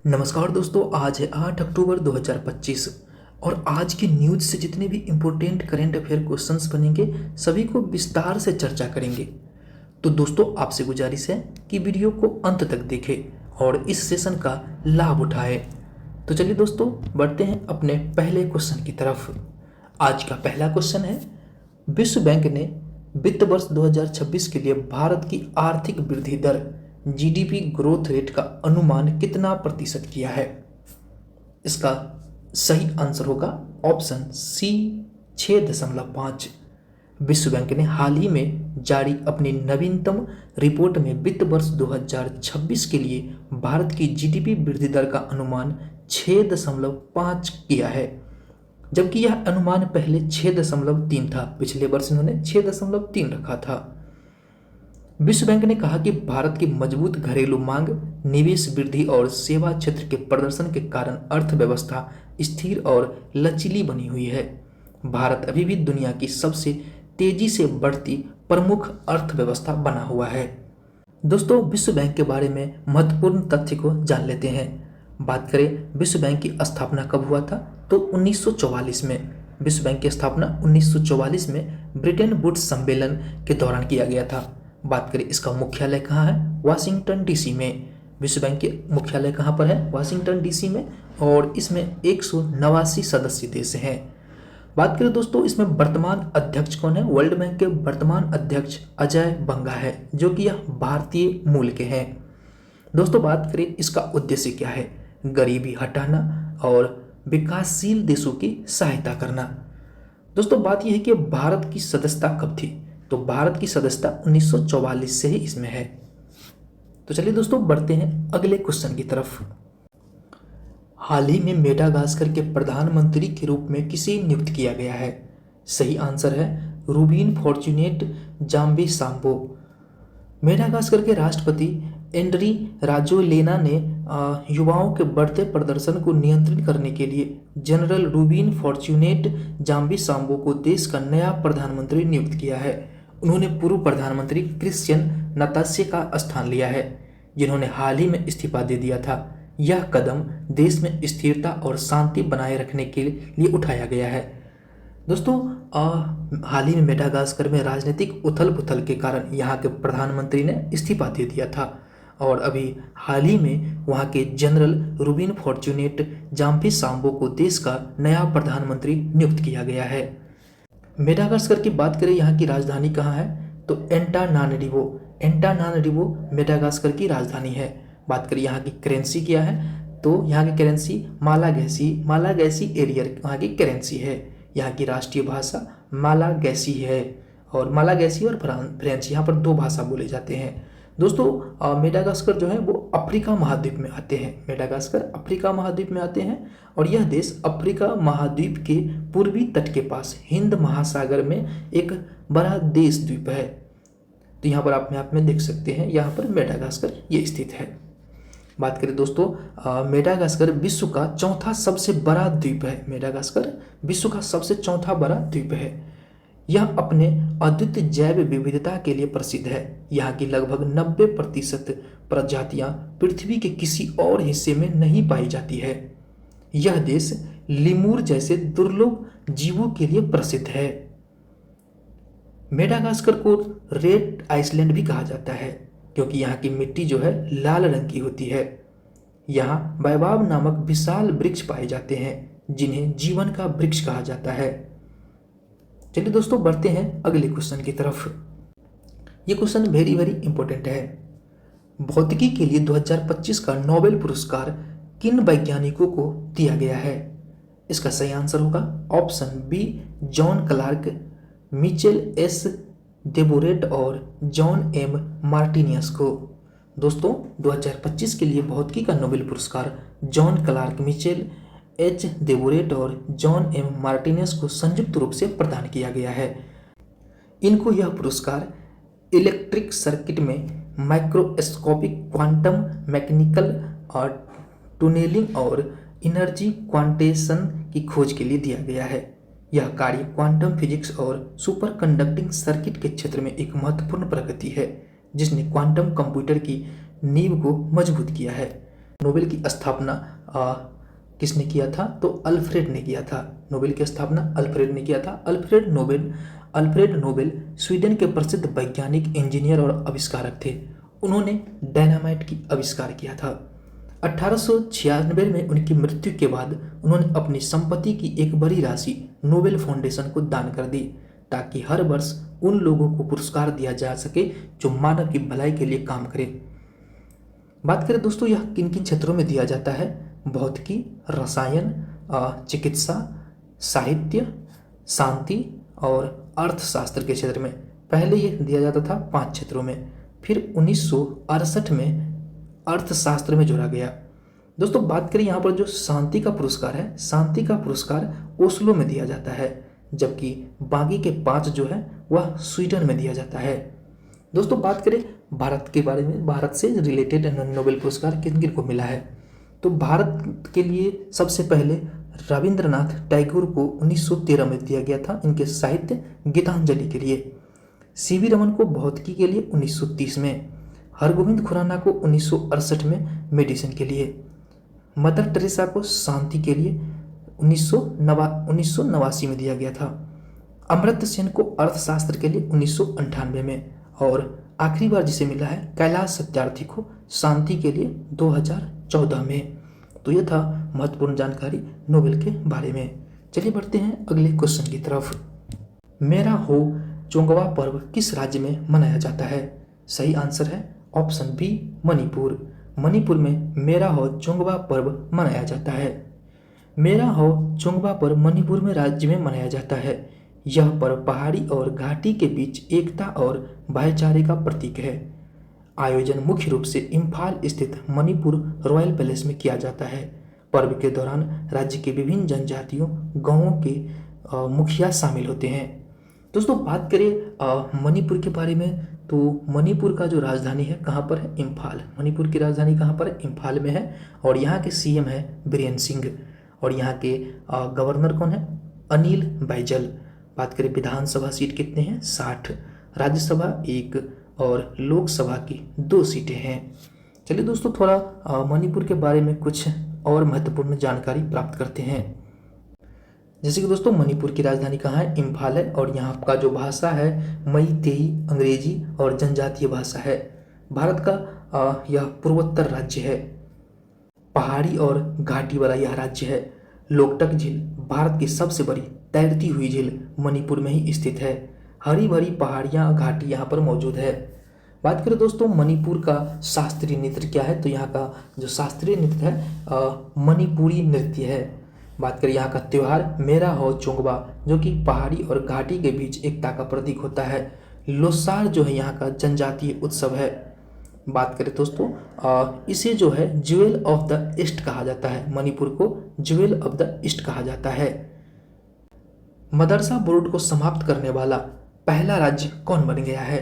नमस्कार दोस्तों, आज है 8 अक्टूबर 2025 और आज की न्यूज से जितने भी इम्पोर्टेंट करंट अफेयर क्वेश्चंस बनेंगे सभी को विस्तार से चर्चा करेंगे। तो दोस्तों, आपसे गुजारिश है कि वीडियो को अंत तक देखें और इस सेशन का लाभ उठाएं। तो चलिए दोस्तों, बढ़ते हैं अपने पहले क्वेश्चन की तरफ। आज का पहला क्वेश्चन है, विश्व बैंक ने वित्त वर्ष 2026 के लिए भारत की आर्थिक वृद्धि दर जीडीपी ग्रोथ रेट का अनुमान कितना प्रतिशत किया है? इसका सही आंसर होगा ऑप्शन सी 6.5। विश्व बैंक ने हाल ही में जारी अपनी नवीनतम रिपोर्ट में वित्त वर्ष 2026 के लिए भारत की जीडीपी वृद्धि दर का अनुमान 6.5 किया है, जबकि यह अनुमान पहले 6.3 था। पिछले वर्ष इन्होंने 6.3 रखा था। विश्व बैंक ने कहा कि भारत की मजबूत घरेलू मांग, निवेश वृद्धि और सेवा क्षेत्र के प्रदर्शन के कारण अर्थव्यवस्था स्थिर और लचीली बनी हुई है। भारत अभी भी दुनिया की सबसे तेजी से बढ़ती प्रमुख अर्थव्यवस्था बना हुआ है। दोस्तों, विश्व बैंक के बारे में महत्वपूर्ण तथ्य को जान लेते हैं। बात करें विश्व बैंक की स्थापना कब हुआ था, तो 1944 में। विश्व बैंक की स्थापना 1944 में ब्रिटेन वुड्स सम्मेलन के दौरान किया गया था। बात करें इसका मुख्यालय कहाँ है, वाशिंगटन डीसी में। विश्व बैंक के मुख्यालय कहाँ पर है, वाशिंगटन डीसी में, और इसमें 189 सदस्य देश हैं। बात करें दोस्तों, इसमें वर्तमान अध्यक्ष कौन है? वर्ल्ड बैंक के वर्तमान अध्यक्ष अजय बंगा है, जो कि यह भारतीय मूल के हैं। दोस्तों, बात करें इसका उद्देश्य क्या है, गरीबी हटाना और विकासशील देशों की सहायता करना। दोस्तों, बात यह है कि भारत की सदस्यता कब थी, तो भारत की सदस्यता 1944 से ही इसमें है। तो चलिए दोस्तों, बढ़ते हैं अगले क्वेश्चन की तरफ। हाल ही में मेडागास्कर के प्रधानमंत्री के रूप में किसे नियुक्त किया गया है? सही आंसर है रूबिन फॉर्चुनेट जाम्बी सांबो। मेडागास्कर के राष्ट्रपति एंड्री राजोलेना ने युवाओं के बढ़ते प्रदर्शन को नियंत्रित करने के लिए जनरल रूबिन फॉर्चुनेट जाम्बी सांबो को देश का नया प्रधानमंत्री नियुक्त किया है। उन्होंने पूर्व प्रधानमंत्री क्रिश्चियन नतास्य का स्थान लिया है, जिन्होंने हाल ही में इस्तीफा दे दिया था। यह कदम देश में स्थिरता और शांति बनाए रखने के लिए उठाया गया है। दोस्तों, हाल ही में मेडागास्कर में राजनीतिक उथल पुथल के कारण यहाँ के प्रधानमंत्री ने इस्तीफा दे दिया था, और अभी हाल ही में वहाँ के जनरल रूबिन फॉर्चुनेट जाम्बी सांबो को देश का नया प्रधानमंत्री नियुक्त किया गया है। मेडागास्कर की बात करें, यहाँ की राजधानी कहाँ है, तो एंटानानरिवो। एंटानानरिवो मेडागास्कर की राजधानी है। बात करें यहाँ की करेंसी क्या है, तो यहाँ की करेंसी मालागैसी एरियर वहाँ की करेंसी है। यहाँ की राष्ट्रीय भाषा मालागैसी है, और मालागैसी और फ्रेंच यहाँ पर दो भाषा बोले जाते हैं। दोस्तों, मेडागास्कर जो है वो अफ्रीका महाद्वीप में आते हैं। मेडागास्कर अफ्रीका महाद्वीप में आते हैं, और यह देश अफ्रीका महाद्वीप के पूर्वी तट के पास हिंद महासागर में एक बड़ा देश द्वीप है। तो यहाँ पर आप मैप में देख सकते हैं, यहाँ पर मेडागास्कर ये स्थित है। बात करें दोस्तों, मेडागास्कर विश्व का चौथा सबसे बड़ा द्वीप है। मेडागास्कर विश्व का सबसे चौथा बड़ा द्वीप है। यह अपने अद्वितीय जैव विविधता के लिए प्रसिद्ध है। यहाँ की लगभग 90% प्रजातियां पृथ्वी के किसी और हिस्से में नहीं पाई जाती है। यह देश लिमूर जैसे दुर्लभ जीवों के लिए प्रसिद्ध है। मेडागास्कर को रेड आइसलैंड भी कहा जाता है, क्योंकि यहाँ की मिट्टी जो है लाल रंग की होती है। यहाँ बायोबाब नामक विशाल वृक्ष पाए जाते हैं, जिन्हें जीवन का वृक्ष कहा जाता है। चलिए दोस्तों, बढ़ते हैं अगले क्वेश्चन की तरफ। ये क्वेश्चन वेरी वेरी इंपॉर्टेंट है। भौतिकी के लिए 2025 का नोबेल पुरस्कार किन वैज्ञानिकों को दिया गया है? इसका सही आंसर होगा option B John Clarke, Mitchell S देबोरेट और जॉन एम मार्टिनियस को। दोस्तों, 2025 के लिए भौतिकी का नोबेल पुरस्कार जॉन क्लार्क, मिचेल एच देबोरेट और जॉन एम मार्टिनेस को संयुक्त रूप से प्रदान किया गया है। इनको यह पुरस्कार इलेक्ट्रिक सर्किट में माइक्रोस्कोपिक क्वांटम मैकेनिकल और टनलिंग और एनर्जी क्वांटेशन की खोज के लिए दिया गया है। यह कार्य क्वांटम फिजिक्स और सुपर कंडक्टिंग सर्किट के क्षेत्र में एक महत्वपूर्ण प्रगति है, जिसने क्वांटम कंप्यूटर की नींव को मजबूत किया है। नोबेल की स्थापना किसने किया था? तो अल्फ्रेड ने किया था। नोबेल की स्थापना अल्फ्रेड ने किया था। अल्फ्रेड नोबेल स्वीडन के प्रसिद्ध वैज्ञानिक, इंजीनियर और आविष्कारक थे। उन्होंने डायनामाइट की आविष्कार किया था। 1896 में उनकी मृत्यु के बाद उन्होंने अपनी संपत्ति की एक बड़ी राशि नोबेल फाउंडेशन को दान कर दी, ताकि हर वर्ष उन लोगों को पुरस्कार दिया जा सके जो मानव की भलाई के लिए काम करें। बात करें दोस्तों, यह किन किन क्षेत्रों में दिया जाता है? भौतिकी, रसायन, चिकित्सा, साहित्य, शांति और अर्थशास्त्र के क्षेत्र में। पहले यह दिया जाता था 5 क्षेत्रों में, फिर 1968 में अर्थशास्त्र में जोड़ा गया। दोस्तों बात करें यहाँ पर जो शांति का पुरस्कार है, शांति का पुरस्कार ओस्लो में दिया जाता है, जबकि बाकी के 5 जो है वह स्वीडन में दिया जाता है। दोस्तों बात करें भारत के बारे में, भारत से रिलेटेड नोबेल पुरस्कार किन किन को मिला है? तो भारत के लिए सबसे पहले रविंद्रनाथ टैगोर को 1913 में दिया गया था, इनके साहित्य गीतांजलि के लिए। सीवी रमन को भौतिकी के लिए 1930 में, हरगोविंद खुराना को 1968 में मेडिसिन के लिए, मदर टेरेसा को शांति के लिए 1989 में दिया गया था, अमर्त्य सेन को अर्थशास्त्र के लिए 1998 में, और आखिरी बार जिसे मिला है कैलाश सत्यार्थी को शांति के लिए 2014 में। तो यह था महत्वपूर्ण जानकारी नोबेल के बारे में। चलिए बढ़ते हैं अगले क्वेश्चन की तरफ। मेरा हो चोंगवा पर्व किस राज्य में मनाया जाता है? सही आंसर है ऑप्शन बी, मणिपुर। मणिपुर में मेरा हो चोंगवा पर्व मनाया जाता है। मेरा हो चोंगवा पर्व मणिपुर में राज्य में मनाया जाता है। यह पर्व पहाड़ी और घाटी के बीच एकता और भाईचारे का प्रतीक है। आयोजन मुख्य रूप से इम्फाल स्थित मणिपुर रॉयल पैलेस में किया जाता है। पर्व के दौरान राज्य के विभिन्न जनजातियों गांवों के मुखिया शामिल होते हैं। दोस्तों बात करें मणिपुर के बारे में, तो मणिपुर का जो राजधानी है कहाँ पर है? इम्फाल। मणिपुर की राजधानी कहाँ पर है? इम्फाल में है। और यहाँ के सीएम है बीरेन सिंह, और यहाँ के गवर्नर कौन है? अनिल बैजल। बात करें विधानसभा सीट कितने हैं? 60, राज्यसभा 1 और लोकसभा की 2 सीटें हैं। चलिए दोस्तों थोड़ा मणिपुर के बारे में कुछ और महत्वपूर्ण जानकारी प्राप्त करते हैं। जैसे कि दोस्तों मणिपुर की राजधानी कहाँ है? इम्फाल है, और यहाँ का जो भाषा है मैतेई, अंग्रेजी और जनजातीय भाषा है। भारत का यह पूर्वोत्तर राज्य है। पहाड़ी और घाटी वाला यह राज्य है। लोकटक झील भारत की सबसे बड़ी तैरती हुई झील मणिपुर में ही स्थित है। हरी भरी पहाड़ियाँ, घाटी यहाँ पर मौजूद है। बात करें दोस्तों मणिपुर का शास्त्रीय नृत्य क्या है, तो यहाँ का जो शास्त्रीय नृत्य है मणिपुरी नृत्य है। बात करें यहाँ का त्यौहार मेरा हो चोंगवा, जो कि पहाड़ी और घाटी के बीच एकता का प्रतीक होता है। लोसार जो है यहाँ का जनजातीय उत्सव है। बात करें दोस्तों इसे जो है ज्वेल ऑफ द ईस्ट कहा जाता है। मणिपुर को ज्वेल ऑफ द ईस्ट कहा जाता है। मदरसा बोर्ड को समाप्त करने वाला पहला राज्य कौन बन गया है?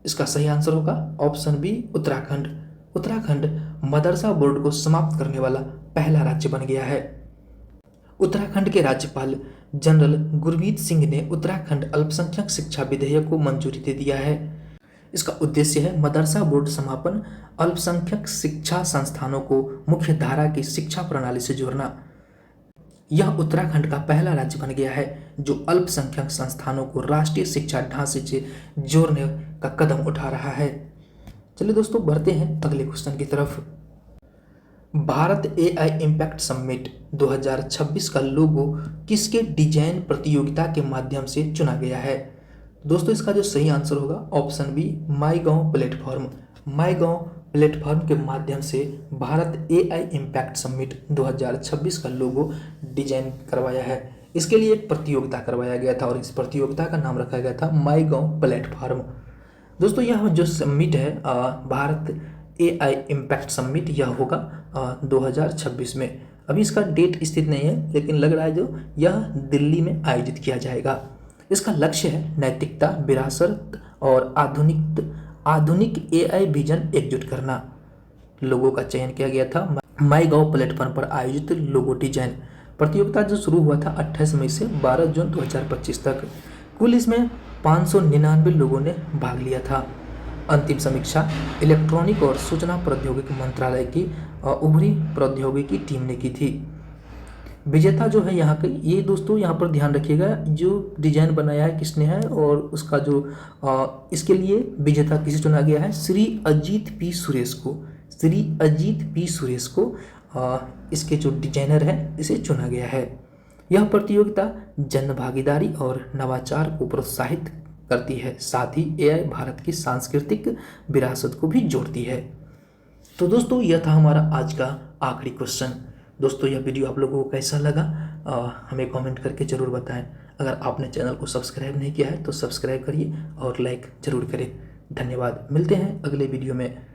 इसका सही आंसर होगा ऑप्शन बी, उत्तराखंड। उत्तराखंड मदरसा बोर्ड को समाप्त करने वाला पहला राज्य बन गया है। उत्तराखंड के राज्यपाल जनरल गुरमीत सिंह ने उत्तराखंड अल्पसंख्यक शिक्षा विधेयक को मंजूरी दे दिया है। इसका उद्देश्य है मदरसा बोर्ड समापन, अल्पसंख्यक शिक्षा संस्थानों को मुख्य धारा की शिक्षा प्रणाली से जोड़ना। यह उत्तराखंड का पहला राज्य बन गया है जो अल्पसंख्यक संस्थानों को राष्ट्रीय शिक्षा ढांचे से जोड़ने का कदम उठा रहा है। चलिए दोस्तों बढ़ते हैं अगले क्वेश्चन की तरफ। भारत एआई इम्पैक्ट समिट 2026 का लोगो किसके डिजाइन प्रतियोगिता के माध्यम से चुना गया है? दोस्तों इसका जो सही आंसर होगा option B, MyGov platform. MyGov platform के माध्यम से भारत एआई इम्पैक्ट समिट 2026 का लोगो डिजाइन करवाया है। इसके लिए एक प्रतियोगिता करवाया गया था और इस प्रतियोगिता का नाम रखा गया था माईगॉव प्लेटफॉर्म। दोस्तों यह जो समिट है भारत एआई इम्पैक्ट समिट, यह होगा 2026 में। अभी इसका डेट स्थित नहीं है, लेकिन लग रहा है जो यह दिल्ली में आयोजित किया जाएगा। इसका लक्ष्य है नैतिकता, विरासत और आधुनिक एआई विजन एकजुट करना। लोगों का चयन किया गया था माईगॉव प्लेटफॉर्म पर आयोजित लोगो डिजाइन। प्रतियोगिता जो शुरू हुआ था 28 मई से 12 जून 2025 तक। कुल इसमें 599 लोगों ने भाग लिया था। अंतिम समीक्षा इलेक्ट्रॉनिक और सूचना प्रौद्योगिकी मंत्रालय की उभरी प्रौद्योगिकी टीम ने की थी। विजेता जो है यहाँ के, ये दोस्तों यहाँ पर ध्यान रखिएगा, जो डिजाइन बनाया है किसने है और उसका जो इसके लिए विजेता किसे चुना गया है, श्री अजीत पी सुरेश को। श्री अजीत पी सुरेश को इसके जो डिजाइनर है इसे चुना गया है। यह प्रतियोगिता जन भागीदारी और नवाचार को प्रोत्साहित करती है, साथ ही एआई भारत की सांस्कृतिक विरासत को भी जोड़ती है। तो दोस्तों यह था हमारा आज का आखिरी क्वेश्चन। दोस्तों यह वीडियो आप लोगों को कैसा लगा हमें कमेंट करके ज़रूर बताएं। अगर आपने चैनल को सब्सक्राइब नहीं किया है तो सब्सक्राइब करिए और लाइक ज़रूर करें। धन्यवाद। मिलते हैं अगले वीडियो में।